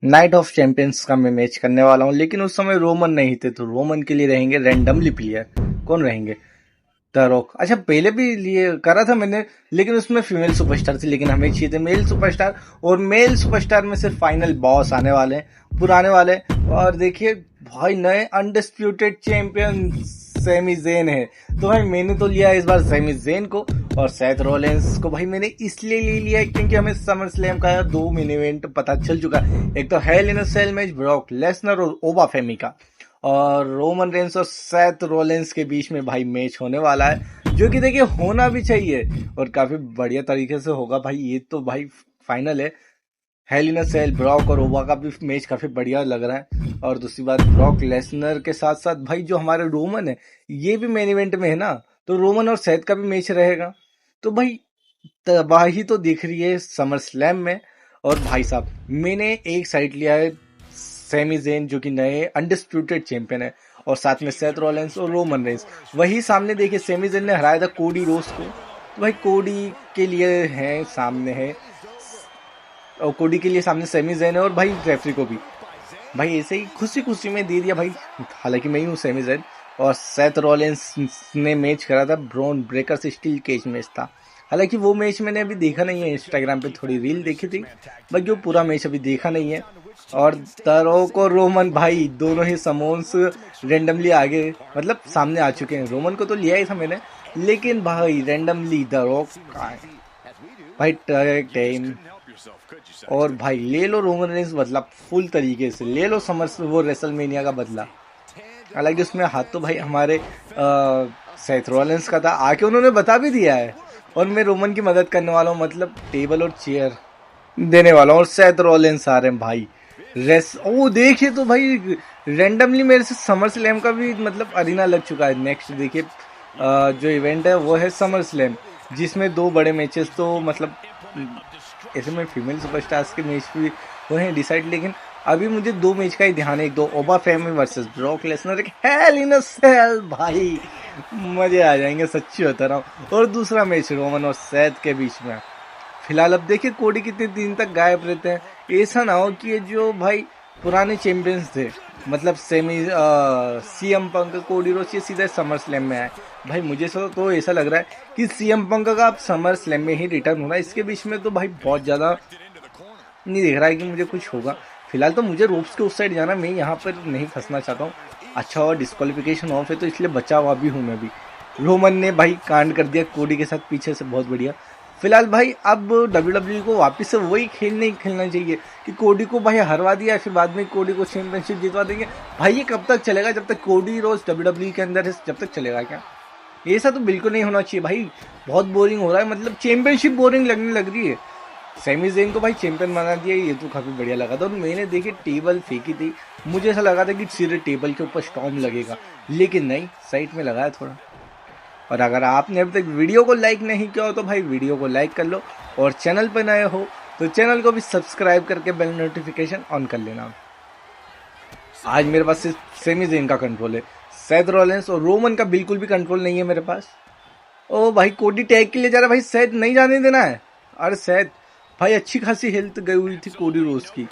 Night of champions का मैं match करने वाला हूँ, लेकिन उस समय रोमन नहीं थे, तो रोमन के लिए रहेंगे रैंडमली प्लेयर। कौन रहेंगे? The rock. अच्छा, पहले भी लिए करा था मैंने, लेकिन उसमें फीमेल सुपरस्टार थी, लेकिन हमें चाहिए थे मेल सुपरस्टार। और मेल सुपरस्टार में सिर्फ फाइनल बॉस आने वाले हैं, पुराने वाले। और देखिए भाई, नए अनडिस्प्यूटेड चैंपियन सेमी जेन है। तो भाई मैंने तो लिया इस बार सेमी जेन को, और सेथ रॉलिंस को भाई मैंने इसलिए ले लिया क्योंकि हमें समर स्लैम का 2 मेन इवेंट पता चल चुका है। एक तो हेल इन अ सेल मैच ब्रॉक लेसनर और ओबा फेमी का, और रोमन रेंस और सेथ रोलेंस के बीच में भाई मैच होने वाला है, जो कि देखिए होना भी चाहिए और काफी बढ़िया तरीके से होगा भाई। ये तो भाई फाइनल है। हेल इन अ सेल ब्रॉक और ओबा का भी मैच काफी बढ़िया लग रहा है। और दूसरी बात, ब्रॉक लेसनर के साथ साथ भाई जो हमारे रोमन है, ये भी मेन इवेंट में है ना, तो रोमन और सेथ का भी मैच रहेगा। तो भाई तबाही तो दिख रही है समर स्लैम में। और भाई साहब, मैंने एक साइड लिया है सेमी जेन, जो कि नए अनडिस्प्यूटेड चैंपियन है, और साथ में सेथ रॉलिंस और रोमन रेंस। वही सामने देखिए, सेमी जेन ने हराया था कोडी रोज को, तो भाई कोडी के लिए है सामने है, और कोडी के लिए सामने सेमी जेन है, और भाई रेफरी को भी भाई ऐसे ही खुशी खुशी में दे दिया भाई। हालांकि मैं ही हूँ सेमी जेन। और सेथ रॉलिंस ने मैच करा था ब्रॉन ब्रेकर से, स्टील केज मैच था। हालांकि वो मैच मैंने अभी देखा नहीं है, इंस्टाग्राम पे थोड़ी रील देखी थी, बाकी वो पूरा मैच अभी देखा नहीं है। और दरोक और रोमन भाई दोनों ही समोन्स रेंडमली आगे, मतलब सामने आ चुके हैं। रोमन को तो लिया ही था मैंने, लेकिन भाई रेंडमली दरोक भाई टैग टाइम। और भाई ले लो रोमन रेंस बदला, फुल तरीके से ले लो समर वो रेसलमेनिया का बदला। हालांकि उसमें हाथ तो भाई हमारे सेथ रॉलिंस का था, आके उन्होंने बता भी दिया है। और मैं रोमन की मदद करने वाला हूँ, मतलब टेबल और चेयर देने वाला हूँ। और सेथ रॉलिंस आ रहे हैं भाई। ओ देखिए तो भाई, रेंडमली मेरे से समर स्लैम का भी मतलब अरीना लग चुका है। नेक्स्ट देखिए जो इवेंट है वो है समर स्लैम, जिसमें 2 बड़े मैचेस तो मतलब ऐसे में फीमेल सुपरस्टार्स के मैच भी हुए हैं डिसाइड, लेकिन अभी मुझे 2 मैच का ही ध्यान है। एक 2 ओबा फेमी वर्सेस ब्रॉक लेसनर, एक हेल इन अ सेल भाई, मजे आ जाएंगे सच्ची बता रहा हूँ। और दूसरा मैच रोमन और सेथ के बीच में। फिलहाल अब देखिए कोडी कितने दिन तक गायब रहते हैं। ऐसा ना हो कि ये जो भाई पुराने चैंपियंस थे, मतलब सेमी सीएम पंक कोडी रोज, ये सीधा समर स्लैम में आए। भाई मुझे तो ऐसा लग रहा है कि सीएम पंक का अब समर स्लैम में ही रिटर्न होना। इसके बीच में तो भाई बहुत ज्यादा नहीं दिख रहा है कि मुझे कुछ होगा। फिलहाल तो मुझे रोप्स के उस साइड जाना, मैं यहाँ पर नहीं फंसना चाहता हूँ। अच्छा, और डिस्क्वालिफिकेशन ऑफ है तो इसलिए बचा हुआ भी हूँ मैं भी। रोमन ने भाई कांड कर दिया कोडी के साथ पीछे से, बहुत बढ़िया। फिलहाल भाई अब डब्ल्यूडब्ल्यू को वापस से वही खेल नहीं खेलना चाहिए कि कोडी को भाई हरवा दिया, फिर बाद में कोडी को चैंपियनशिप जितवा देंगे। भाई ये कब तक चलेगा? जब तक कोडी रोज डब्ल्यूडब्ल्यू के अंदर है, जब तक चलेगा क्या? ऐसा तो बिल्कुल नहीं होना चाहिए भाई। बहुत बोरिंग हो रहा है, मतलब चैंपियनशिप बोरिंग लगने लग रही है। सेमी जेन को भाई चैंपियन बना दिया, ये तो काफी बढ़िया लगा था। और मैंने देखी टेबल फेंकी थी, मुझे ऐसा लगा था कि सीधे टेबल के ऊपर स्टॉर्म लगेगा, लेकिन नहीं, साइड में लगाया थोड़ा। और अगर आपने अभी तक वीडियो को लाइक नहीं किया हो तो भाई वीडियो को लाइक कर लो, और चैनल पर नए हो तो चैनल को भी सब्सक्राइब करके बेल नोटिफिकेशन ऑन कर लेना। आज मेरे पास सिर्फ सेमी जेन का कंट्रोल है, सेथ रॉलिंस और रोमन का बिल्कुल भी कंट्रोल नहीं है मेरे पास। ओ भाई कोडी टैग के लिए जा रहा है भाई, सेथ नहीं जाने देना है। अरे सेथ भाई, अच्छी खासी हेल्थ गई हुई थी कोडी रोज की।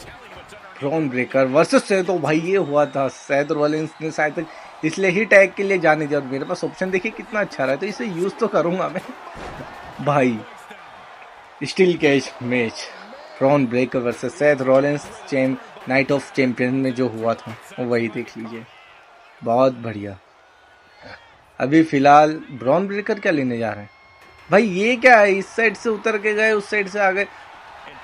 ब्रॉन ब्रेकर वर्सेस सेथ, तो भाई ये हुआ था। सेथ रॉलिंस ने शायद इसलिए ही टैग के लिए जाने दिया, और मेरे पास ऑप्शन देखिए कितना अच्छा रहा है, तो इसे यूज तो करूंगा मैं भाई। Steel catch match Bron Breakker versus Seth Rollins night of champion में जो हुआ था वो वही देख लीजिए, बहुत बढ़िया। अभी फिलहाल ब्रॉन ब्रेकर क्या लेने जा रहे हैं भाई? ये क्या है, इस साइड से उतर के गए, उस साइड से आ गए।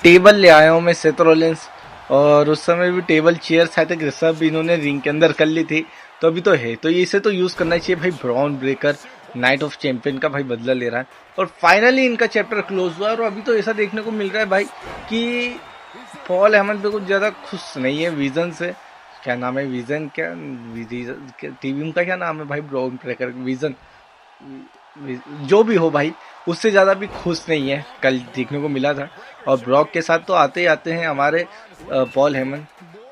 टेबल ले आया हूँ मैं सेथ रॉलिंस, और उस समय भी टेबल चेयर शायद सब इन्होंने रिंग के अंदर कर ली थी, तो अभी तो है, तो इसे तो यूज करना चाहिए भाई। Bron Breakker night of champion का भाई बदला ले रहा है, और फाइनली इनका चैप्टर क्लोज हुआ। और अभी तो ऐसा देखने को मिल रहा है भाई कि पॉल हेमन पे कुछ ज्यादा खुश नहीं है विजन से। क्या नाम है, विजन क्या टीवी का क्या नाम है भाई? ब्रॉन ब्रेकर विजन, जो भी हो भाई, उससे ज्यादा भी खुश नहीं है, कल देखने को मिला था। और ब्रॉक के साथ तो आते ही आते हैं हमारे पॉल हेमन,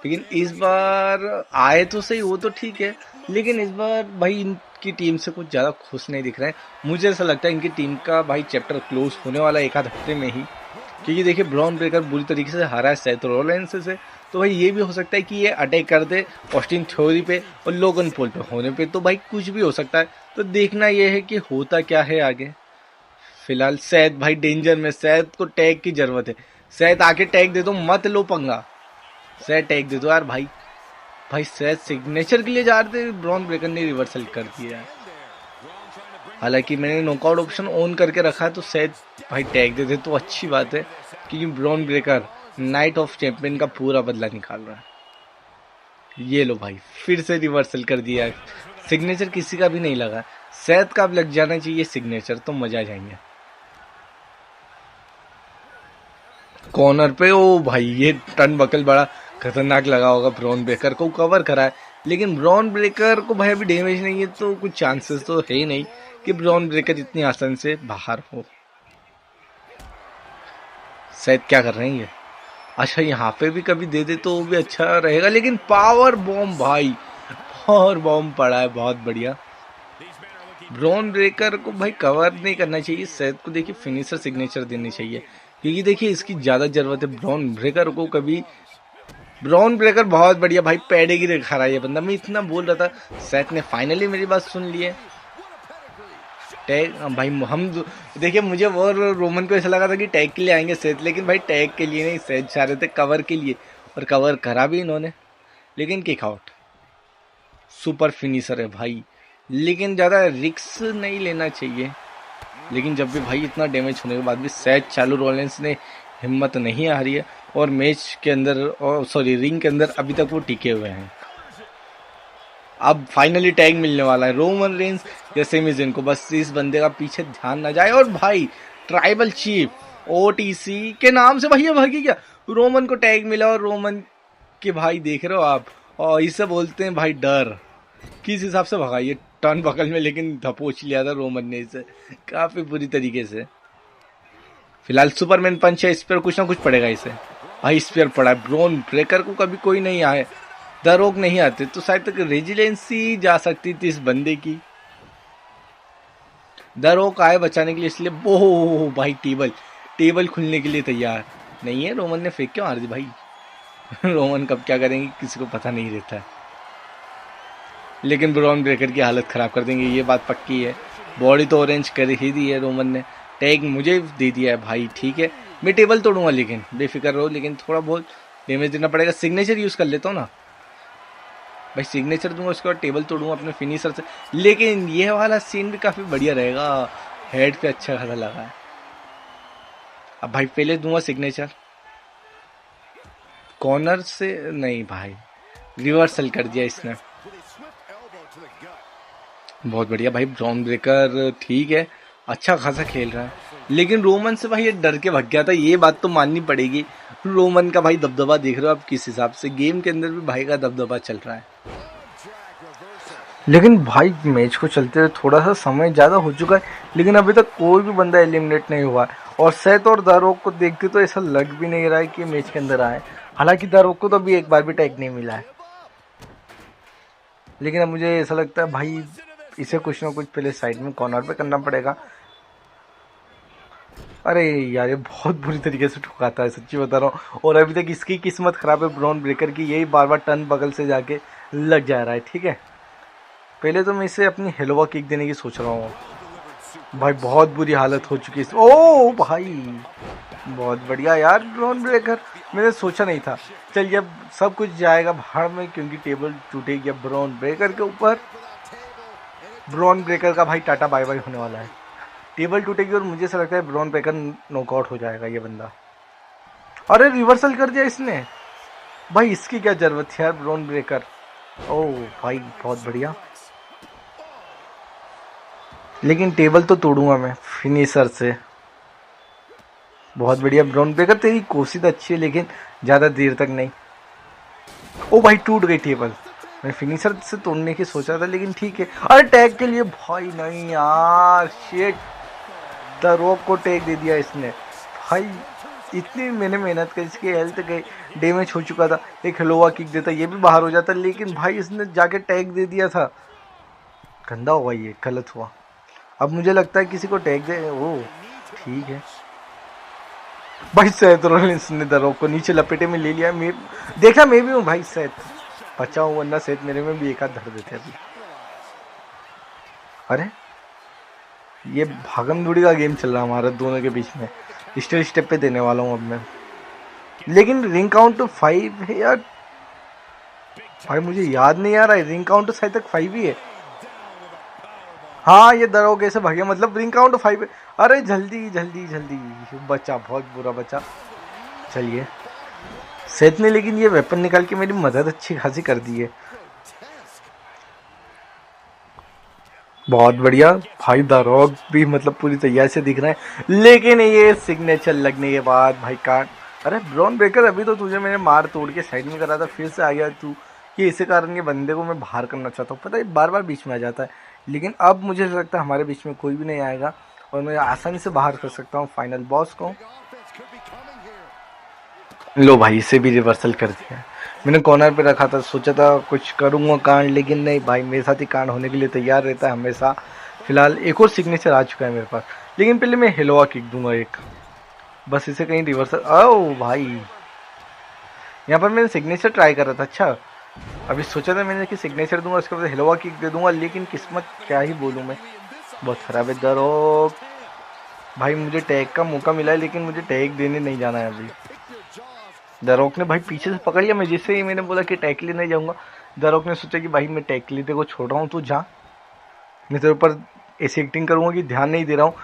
लेकिन इस बार आए तो सही, वो तो ठीक है, लेकिन इस बार भाई इनकी टीम से कुछ ज्यादा खुश नहीं दिख रहे हैं। मुझे ऐसा लगता है इनकी टीम का भाई चैप्टर क्लोज होने वाला 1 आध हफ्ते में ही, क्योंकि देखिए ब्रॉन ब्रेकर बुरी तरीके से हारा है सेथ रॉलिंस से, तो भाई ये भी हो सकता है कि ये अटैक कर दे ऑस्टिन थ्योरी पे और लोगन पॉल पे होने पे, तो भाई कुछ भी हो सकता है। तो देखना ये है कि होता क्या है आगे। फिलहाल सैद भाई डेंजर में, सैद को टैग की जरूरत है। सैद आके टैग दे दो, मत लो पंगा, सैद टैग दे दो यार भाई। भाई सैद सिग्नेचर के लिए जा रहे थे, ब्रॉन ब्रेकर ने रिवर्सल कर दिया है। हालांकि मैंने नॉकआउट ऑप्शन ऑन करके रखा है, तो सैद भाई टैग दे दे तो अच्छी बात है, क्योंकि Bron Breakker night of champion का पूरा बदला निकाल रहा है। ये लो भाई फिर से रिवर्सल कर दिया है, सिग्नेचर किसी का भी नहीं लगा। सैद का अब लग जाना चाहिए सिग्नेचर, तो मजा आ जाएंगे। कॉर्नर पे ओ भाई ये टर्न बकल बड़ा खतरनाक लगा होगा, ब्रॉन ब्रेकर को कवर करा है, लेकिन ब्रॉन ब्रेकर को भाई अभी डैमेज नहीं है, तो कुछ चांसेस तो है ही नहीं कि ब्रॉन ब्रेकर इतनी आसान से बाहर हो। शायद क्या कर रहे हैं ये, अच्छा यहाँ पे भी कभी दे दे तो भी अच्छा रहेगा, लेकिन पावर बॉम्ब भाई, पावर बॉम्ब पड़ा है, बहुत बढ़िया। ब्रॉन ब्रेकर को भाई कवर नहीं करना चाहिए, शायद को देखिए फिनिशर सिग्नेचर देनी चाहिए, क्योंकि देखिए इसकी ज्यादा जरूरत है ब्रॉन ब्रेकर को। कभी ब्रॉन ब्रेकर बहुत बढ़िया भाई, पेडिग्री दिखा रहा है ये बंदा, मैं इतना बोल रहा था। सैथ ने फाइनली मेरी बात सुन ली है। टैग भाई हम देखिए, मुझे और रोमन को ऐसा लगा था कि टैग के लिए आएंगे सैथ, लेकिन भाई टैग के लिए नहीं, सैथ चाह रहे थे कवर के लिए, और कवर करा भी इन्होंने, लेकिन किक आउट। सुपर फिनिशर है भाई, लेकिन ज़्यादा रिक्स नहीं लेना चाहिए। लेकिन जब भी भाई इतना डैमेज होने के बाद भी सैथ चालू रोलेंस ने हिम्मत नहीं हारी है, और मैच के अंदर, और सॉरी रिंग के अंदर अभी तक वो टिके हुए हैं। अब फाइनली टैग मिलने वाला है रोमन रेंस या सेमी ज़ेन को, बस इस बंदे का पीछे ध्यान ना जाए। और भाई ट्राइबल चीफ ओटीसी के नाम से भाई ये भागी क्या, रोमन को टैग मिला, और रोमन के भाई देख रहे हो आप, और इसे बोलते हैं भाई डर। किस हिसाब से भगा ये टर्न बकल में, लेकिन धपोच लिया था रोमन ने इसे काफी बुरी तरीके से। फिलहाल सुपरमैन पंच है, इस पर कुछ ना कुछ पड़ेगा इसे। भाई स्पेयर पड़ा है, ब्रॉन ब्रेकर को कभी कोई नहीं आए, द रॉक नहीं आते, तो शायद तक रेजिलेंसी जा सकती थी इस बंदे की। द रॉक आए बचाने के लिए, इसलिए ओह भाई टेबल खुलने के लिए तैयार नहीं है। रोमन ने फेंक क्यों मार दी भाई रोमन कब क्या करेंगे किसी को पता नहीं रहता है, लेकिन ब्रॉन ब्रेकर की हालत खराब कर देंगे, ये बात पक्की है। बॉडी तो ऑरेंज कर ही दी है रोमन ने, टैग मुझे दे दिया है भाई, ठीक है मैं टेबल तोड़ूंगा, लेकिन बेफिक्र रहो, लेकिन थोड़ा बहुत डैमेज देना पड़ेगा। सिग्नेचर यूज कर लेता हूँ ना भाई, सिग्नेचर दूंगा उसके बाद टेबल तोड़ूंगा अपने फिनिशर से, लेकिन ये वाला सीन भी काफी बढ़िया रहेगा, हेड पे अच्छा खासा लगा है। अब भाई पहले दूंगा सिग्नेचर, कॉर्नर से नहीं भाई, रिवर्सल कर दिया इसने, बहुत बढ़िया भाई। ब्रॉन ब्रेकर ठीक है, अच्छा खासा खेल रहा है, लेकिन रोमन से भाई ये डर के भाग गया था, ये बात तो माननी पड़ेगी। रोमन का भाई दबदबा देख रहे हो आप किस हिसाब से, गेम के अंदर भी भाई का दबदबा चल रहा है। लेकिन भाई मैच को चलते हुए थोड़ा सा समय ज़्यादा हो चुका है, लेकिन अभी तक कोई भी बंदा एलिमिनेट नहीं हुआ है, और सैथ और दारोक को देखते तो ऐसा लग भी नहीं रहा है कि मैच के अंदर आए। हालांकि दारोक को तो अभी एक बार भी टैग नहीं मिला है, लेकिन अब मुझे ऐसा लगता है भाई इसे कुछ ना कुछ पहले साइड में कॉर्नर पे करना पड़ेगा। अरे यार ये बहुत बुरी तरीके से ठुकाता है, सच्ची बता रहा हूँ, और अभी तक इसकी किस्मत खराब है ब्रॉन ब्रेकर की, यही बार बार टर्न बगल से जाके लग जा रहा है। ठीक है, पहले तो मैं इसे अपनी हेलोवा किक देने की सोच रहा हूँ भाई, बहुत बुरी हालत हो चुकी है। ओ भाई बहुत बढ़िया यार ब्रॉन ब्रेकर, मैंने सोचा नहीं था। चलिए अब सब कुछ जाएगा भाड़ में, क्योंकि टेबल टूटेगी अब ब्रॉन ब्रेकर के ऊपर। ब्रॉन ब्रेकर का भाई टाटा बाय बाय होने वाला है, टेबल टूटेगी, और मुझे ऐसा लगता है ब्रॉन ब्रेकर नॉकआउट हो जाएगा ये बंदा। अरे रिवर्सल कर दिया इसने भाई, इसकी क्या जरूरत थी यार ब्रॉन ब्रेकर। ओ भाई बहुत बढ़िया, लेकिन टेबल तो तोड़ूंगा मैं फिनिशर से। बहुत बढ़िया ब्रॉन ब्रेकर, तेरी कोशिश अच्छी है, लेकिन ज़्यादा देर तक नहीं। ओ भाई टूट गई टेबल, मैं फिनिशर से तोड़ने की सोच रहा था, लेकिन ठीक है। अरे टैग के लिए भाई नहीं यार, शेट द रॉक को टैग दे दिया इसने भाई, इतनी मैंने मेहनत की, इसकी हेल्थ गई, डैमेज हो चुका था, एक हेलोवा किक देता ये भी बाहर हो जाता, लेकिन भाई इसने जाके टैग दे दिया था, गंदा हुआ, ये गलत हुआ। अब मुझे लगता है किसी को टैग दे, ओ ठीक है भाई सेथ रोलिंस ने द रॉक को नीचे लपेटे में ले लिया। मैं देखा, मैं भी हूँ भाई सेथ, बचा हूँ, वरना सेथ मेरे में भी एक हाथ धर देते अभी। अरे ये भागम दौड़ी का गेम चल रहा है हमारा दोनों के बीच में। स्टेप स्टेप पे देने वाला हूँ अब मैं, लेकिन रिंग काउंट तो 5 है यार। भाई मुझे याद नहीं आ रहा है, रिंग काउंट तो शायद तक 5 ही है। हाँ ये दरोगे से भागे, मतलब रिंग काउंट 5 है। अरे जल्दी जल्दी जल्दी, बचा, बहुत बुरा बचा। चलिए सेथ ने लेकिन ये वेपन निकाल के मेरी मदद अच्छी खासी कर दी है। बहुत बढ़िया भाई, द रॉक भी मतलब पूरी तैयारी से दिख रहा है, लेकिन ये सिग्नेचर लगने के बाद भाई काट। अरे ब्रॉन ब्रेकर, अभी तो तुझे मैंने मार तोड़ के साइड में करा था, फिर से आ गया तू। ये इसी कारण ये बंदे को मैं बाहर करना चाहता हूँ, पता है बार बार बीच में आ जाता है। लेकिन अब मुझे लगता है हमारे बीच में कोई भी नहीं आएगा और मैं आसानी से बाहर कर सकता हूँ फाइनल बॉस को। लो भाई, इसे भी रिवर्सल कर दिया। मैंने कॉर्नर पे रखा था, सोचा था कुछ करूँगा कांड, लेकिन नहीं भाई, मेरे साथ ही कांड होने के लिए तैयार रहता है हमेशा। फिलहाल एक और सिग्नेचर आ चुका है मेरे पास, लेकिन पहले मैं हिलोवा किक दूंगा एक, बस इसे कहीं रिवर्सल। ओ भाई, यहाँ पर मैंने सिग्नेचर ट्राई कर रहा था। अच्छा, अभी सोचा था मैंने कि सिग्नेचर दूंगा, उसके बाद हिलोवा किक दे दूंगा, लेकिन किस्मत क्या ही बोलूँ मैं, बहुत खराब है। दरोक भाई, मुझे टैग का मौका मिला है, लेकिन मुझे टैग देने नहीं जाना है अभी। दरोक ने भाई पीछे से पकड़ लिया, मैं जिससे ही मैंने बोला कि टैग लेने जाऊंगा, दरोक ने सोचा कि भाई मैं टैग लेते को छोड़ रहा हूँ, तू जा, मैं तेरे ऊपर ऐसी एक्टिंग करूंगा कि ध्यान नहीं दे रहा हूँ,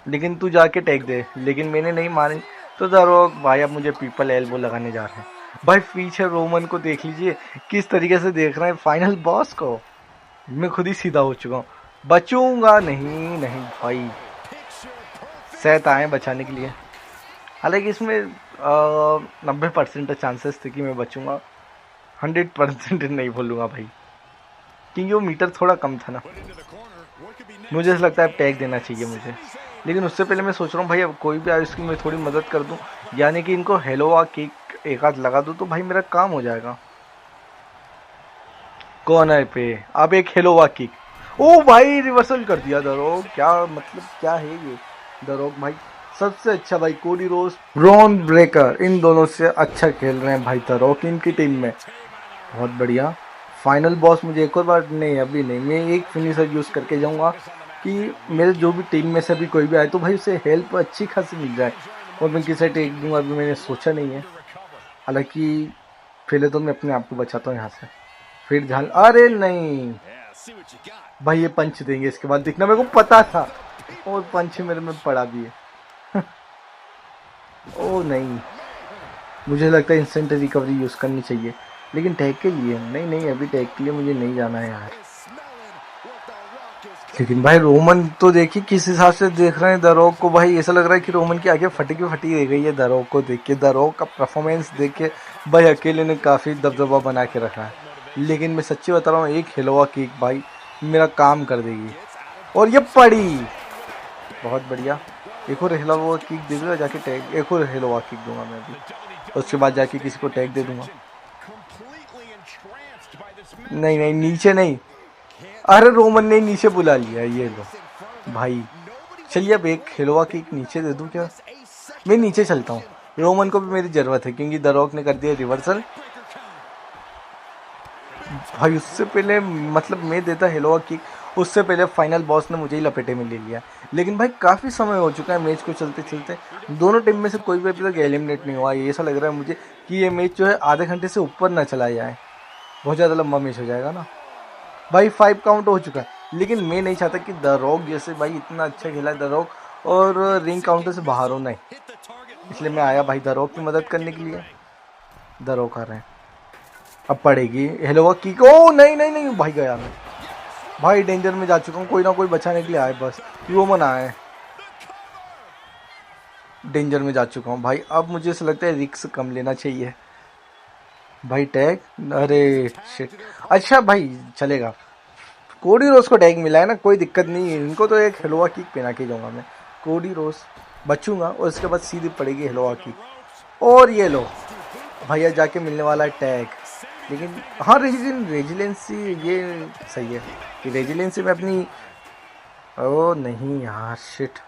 लेकिन तू जाके टैग दे। लेकिन मैंने नहीं मानी, तो दरोक भाई अब मुझे पीपल एल्बो लगाने जा रहे हैं। भाई पीछे रोमन को देख लीजिए किस तरीके से देख रहे हैं फाइनल बॉस को। मैं खुद ही सीधा हो चुका हूँ, बचूंगा नहीं। नहीं भाई, सेथ आए बचाने के लिए, हालांकि इसमें 90% चांसेस थे कि मैं बचूंगा, 100% नहीं बोलूँगा भाई, क्योंकि वो मीटर थोड़ा कम था ना। मुझे ऐसा लगता है टैग देना चाहिए मुझे, लेकिन उससे पहले मैं सोच रहा हूँ भाई अब कोई भी आए उसकी मैं थोड़ी मदद कर दूँ, यानी कि इनको हेलोवा किक एक हाथ लगा दूँ तो भाई मेरा काम हो जाएगा। कॉर्नर पे अब एक हेलोवा किक, ओ भाई रिवर्सल कर दिया दरोग, क्या मतलब क्या है ये। दरोग भाई सबसे अच्छा भाई, कोडी रोज, ब्रॉन ब्रेकर, इन दोनों से अच्छा खेल रहे हैं भाई दरोग इनकी टीम में, बहुत बढ़िया। फाइनल बॉस मुझे एक और बार, नहीं अभी नहीं, मैं एक फिनिशर यूज़ करके जाऊंगा कि मेरे जो भी टीम में से अभी कोई भी आए तो भाई उसे हेल्प अच्छी खासी मिल जाए, और मैं किसे टेक दूंगा अभी मैंने सोचा नहीं है। हालांकि पहले तो मैं अपने आप को बचाता हूँ यहाँ से, फिर ध्यान, अरे नहीं भाई ये पंच देंगे इसके बाद दिखना, मेरे को पता था, और पंच मेरे में पड़ा भी है। ओ नहीं, मुझे लगता है इंस्टेंट रिकवरी यूज़ करनी चाहिए, लेकिन टैग के लिए नहीं, नहीं अभी टैग के लिए मुझे नहीं जाना है यार। लेकिन भाई रोमन तो देखिए किस हिसाब से देख रहे हैं दरोग को, भाई ऐसा लग रहा है कि रोमन की आगे फटी की फटी रह गई है दरोग को देख के। दरोग का परफॉर्मेंस देख के भाई अकेले ने काफ़ी दबदबा बना के रखा है, लेकिन मैं सच्ची बता रहा हूँ एक हिलोवा किक भाई मेरा काम कर देगी, और ये पड़ी, बहुत बढ़िया। एक और हिलोवा किक दे दूँगा जाके टैग, एक और हिलोवा किक दूंगा मैं अभी, उसके बाद जाके किसी को टैग दे दूंगा। नहीं नहीं नीचे नहीं, अरे रोमन ने नीचे बुला लिया, ये लो भाई। चलिए अब एक हिलोवा किक नीचे दे दूं क्या, मैं नीचे चलता हूँ, रोमन को भी मेरी ज़रूरत है क्योंकि दरोक ने कर दिया रिवर्सल। भाई उससे पहले मतलब मैं देता हिलोवा किक, उससे पहले फाइनल बॉस ने मुझे ही लपेटे में ले लिया। लेकिन भाई काफ़ी समय हो चुका है मैच को चलते चलते, दोनों टीम में से कोई भी अभी तक एलिमिनेट नहीं हुआ। ये ऐसा लग रहा है मुझे कि ये मैच जो है आधे घंटे से ऊपर ना चला जाए, बहुत ज़्यादा लंबा मैच हो जाएगा ना। भाई 5 काउंट हो चुका है, लेकिन मैं नहीं चाहता कि द रॉक जैसे भाई इतना अच्छा खेला है द रॉक और रिंग काउंटर से बाहर हो, नहीं, इसलिए मैं आया भाई द रॉक की मदद करने के लिए। द रॉक आ रहे हैं, अब पड़ेगी हेलोवा की, ओ नहीं नहीं नहीं भाई गया मैं, भाई डेंजर में जा चुका हूँ, कोई ना कोई बचाने के लिए आए, बस रोमन आए, डेंजर में जा चुका हूँ भाई। अब मुझे ऐसा लगता है रिस्क कम लेना चाहिए भाई। टैग, अरे शिट, अच्छा भाई चलेगा, कोडी रोज को टैग मिला है ना, कोई दिक्कत नहीं है, इनको तो एक हिलोवा किक पहना के जाऊंगा मैं। कोडी रोज बचूंगा और उसके बाद सीधी पड़ेगी हिलोवा किक, और ये लो भैया जाके मिलने वाला है टैग। लेकिन हाँ रेजिलेंसी ये सही है कि रेजिलेंसी में अपनी, ओ नहीं यार शिट,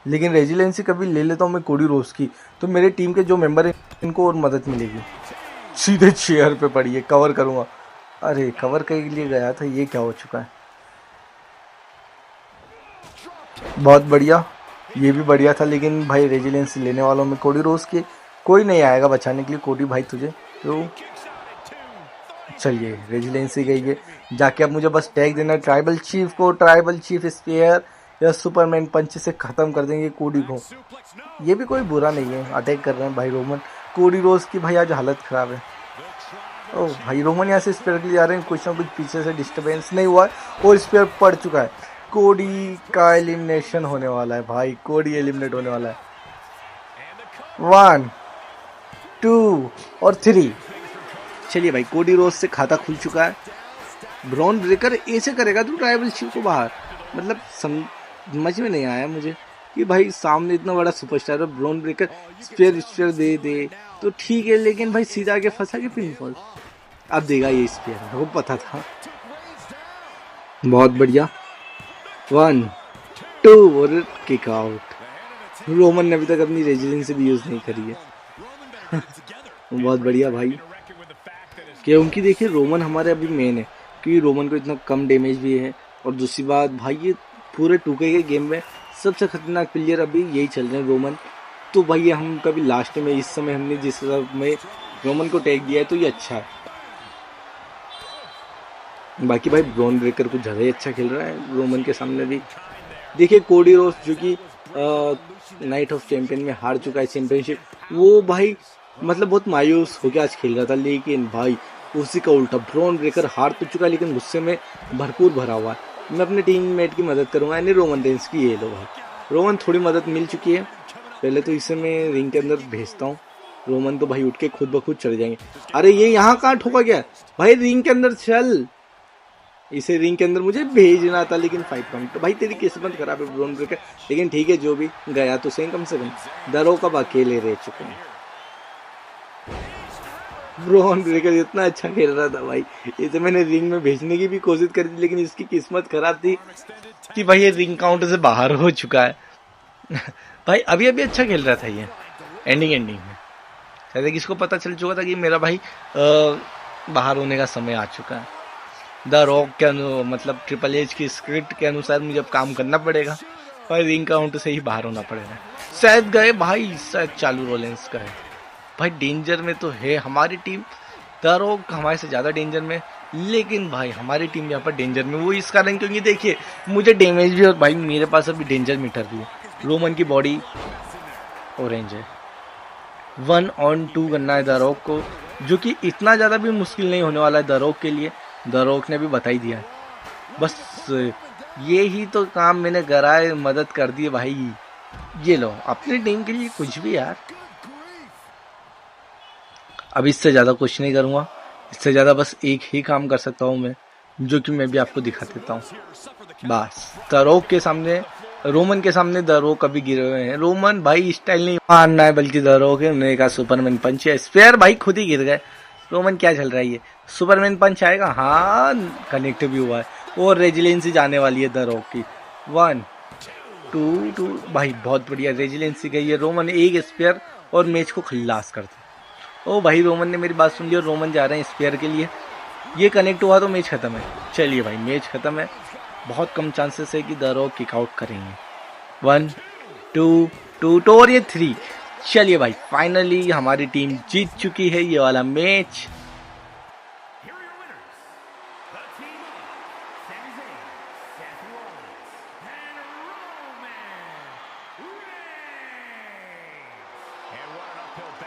लेकिन रेजिलेंसी कभी ले लेता हूँ मैं कोडी रोड्स की, तो मेरे टीम के जो मेंबर हैं इनको और मदद मिलेगी। सीधे चेयर पे पड़ी है, कवर करूँगा। अरे कवर के लिए गया था, ये क्या हो चुका है। बहुत बढ़िया, ये भी बढ़िया था, लेकिन भाई रेजिलेंसी लेने वालों में कोडी रोड्स की कोई नहीं आएगा बचाने के लिए। कोडी भाई तुझे तो चलिए रेजिलेंसी गई है, जाके अब मुझे बस टैग देना ट्राइबल चीफ को। ट्राइबल चीफ स्पेयर या सुपरमैन पंच से ख़त्म कर देंगे कोडी को। ये भी कोई बुरा नहीं है, अटैक कर रहे हैं भाई रोमन। कोडी रोज की भाई आज हालत ख़राब है। ओह भाई रोमन यहाँ से स्पेयर के लिए जा रहे हैं, कुछ ना कुछ पीछे से डिस्टर्बेंस नहीं हुआ है और स्पेयर पड़ चुका है। कोडी का एलिमिनेशन होने वाला है भाई, कोडी एलिमिनेट होने वाला है। 1 2 और 3। चलिए भाई कोडी रोज से खाता खुल चुका है। ब्रॉन ब्रेकर ऐसे करेगा तो ट्राइबल चीफ को बाहर, मतलब समझ में नहीं आया मुझे कि भाई सामने इतना बड़ा सुपरस्टार है, ब्रॉन ब्रेकर स्पेयर दे दे तो ठीक है, लेकिन भाई सीधा आके फंसा के पिनफॉल। अब देगा ये स्पेयर, वो पता था। बहुत बढ़िया, 1 2 और किक आउट। रोमन ने अभी तक अपनी रेजिलेंसी भी यूज नहीं करी है। बहुत बढ़िया भाई, क्योंकि देखिए रोमन हमारे अभी मेन है, क्योंकि रोमन को इतना कम डैमेज भी है। और दूसरी बात भाई, ये पूरे 2K के गेम में सबसे खतरनाक प्लेयर अभी यही चल रहे हैं रोमन। तो भाई हम कभी लास्ट में इस समय हमने जिस समय रोमन को टैग दिया है तो ये अच्छा है। बाकी भाई ब्रॉन ब्रेकर कुछ ज़्यादा ही अच्छा खेल रहा है रोमन के सामने भी। देखिए कोडी रोज जो कि नाइट ऑफ चैंपियन में हार चुका है चैंपियनशिप, वो भाई मतलब बहुत मायूस होकर आज खेल रहा था। लेकिन भाई उसी का उल्टा, ब्रॉन ब्रेकर हार तो चुका है लेकिन गुस्से में भरपूर भरा हुआ है। मैं अपने टीम मेट की मदद करूंगा, यानी रोमन रेंस की। ये लो भाई, रोमन थोड़ी मदद मिल चुकी है। पहले तो इसे मैं रिंग के अंदर भेजता हूँ। रोमन तो भाई उठ के खुद ब खुद चले जाएंगे। अरे ये यहाँ कहाँ ठोका गया भाई, रिंग के अंदर चल। इसे रिंग के अंदर मुझे भेजना था, लेकिन 5 काउंट। तो भाई तेरी किस्मत खराब है ब्रॉन ब्रेकर, लेकिन ठीक है जो भी गया तो सही कम से कम। दरो कब अकेले रह चुके हैं। ब्रॉन ब्रेकर इतना अच्छा खेल रहा था भाई, इसे मैंने रिंग में भेजने की भी कोशिश करी थी, लेकिन इसकी किस्मत खराब थी कि भाई ये रिंग काउंट से बाहर हो चुका है। भाई अभी अभी अच्छा खेल रहा था ये एंडिंग में। शायद किसको पता चल चुका था कि मेरा भाई बाहर होने का समय आ चुका है। द रॉक के मतलब ट्रिपल एच की स्क्रिप्ट के अनुसार मुझे अब काम करना पड़ेगा और रिंग काउंट से ही बाहर होना पड़ेगा। शायद गए भाई, शायद चालू रोलेंस का है भाई। डेंजर में तो है हमारी टीम, द रॉक हमारे से ज़्यादा डेंजर में, लेकिन भाई हमारी टीम यहाँ पर डेंजर में वो इस कारण क्योंकि देखिए मुझे डैमेज भी और भाई मेरे पास अभी डेंजर मीटर भी है। रोमन की बॉडी ऑरेंज है। 1 on 2 करना है द रॉक को, जो कि इतना ज़्यादा भी मुश्किल नहीं होने वाला है द रॉक के लिए। द रॉक ने भी बता ही दिया है। बस ये ही तो काम मैंने करा है, मदद कर दी है भाई। ये लो अपनी टीम के लिए कुछ भी यार। अब इससे ज़्यादा कुछ नहीं करूँगा, इससे ज़्यादा बस एक ही काम कर सकता हूँ मैं, जो कि मैं भी आपको दिखा देता हूँ। बस द रॉक के सामने, रोमन के सामने द रॉक अभी गिरे हुए हैं। रोमन भाई स्टाइल नहीं मारना है, बल्कि द रॉक है। उन्होंने कहा सुपरमैन पंच है, स्पेयर भाई खुद ही गिर गए। रोमन क्या चल रहा है, ये सुपरमैन पंच आएगा। हाँ कनेक्ट भी हुआ है और रेजिलेंसी जाने वाली है द रॉक की। 1 2 भाई बहुत बढ़िया रेजिलेंसी गई है। रोमन एक स्पेयर और मैच को खल्लास करते। ओ भाई रोमन ने मेरी बात सुन ली और रोमन जा रहे हैं स्पेयर के लिए। ये कनेक्ट हुआ तो मैच खत्म है। चलिए भाई मैच खत्म है, बहुत कम चांसेस है कि द रॉक किक आउट करेंगे। 1 2 और ये 3। चलिए भाई फाइनली हमारी टीम जीत चुकी है ये वाला मैच।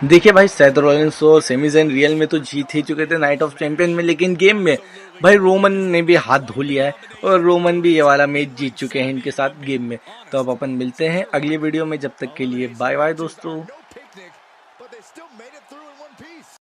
देखिए भाई सेथ रॉलिंस और सेमी ज़ेन रियल में तो जीत ही चुके थे नाइट ऑफ चैंपियन में, लेकिन गेम में भाई रोमन ने भी हाथ धो लिया है और रोमन भी ये वाला मैच जीत चुके हैं इनके साथ गेम में। तो अब अपन मिलते हैं अगली वीडियो में, जब तक के लिए बाय बाय दोस्तों।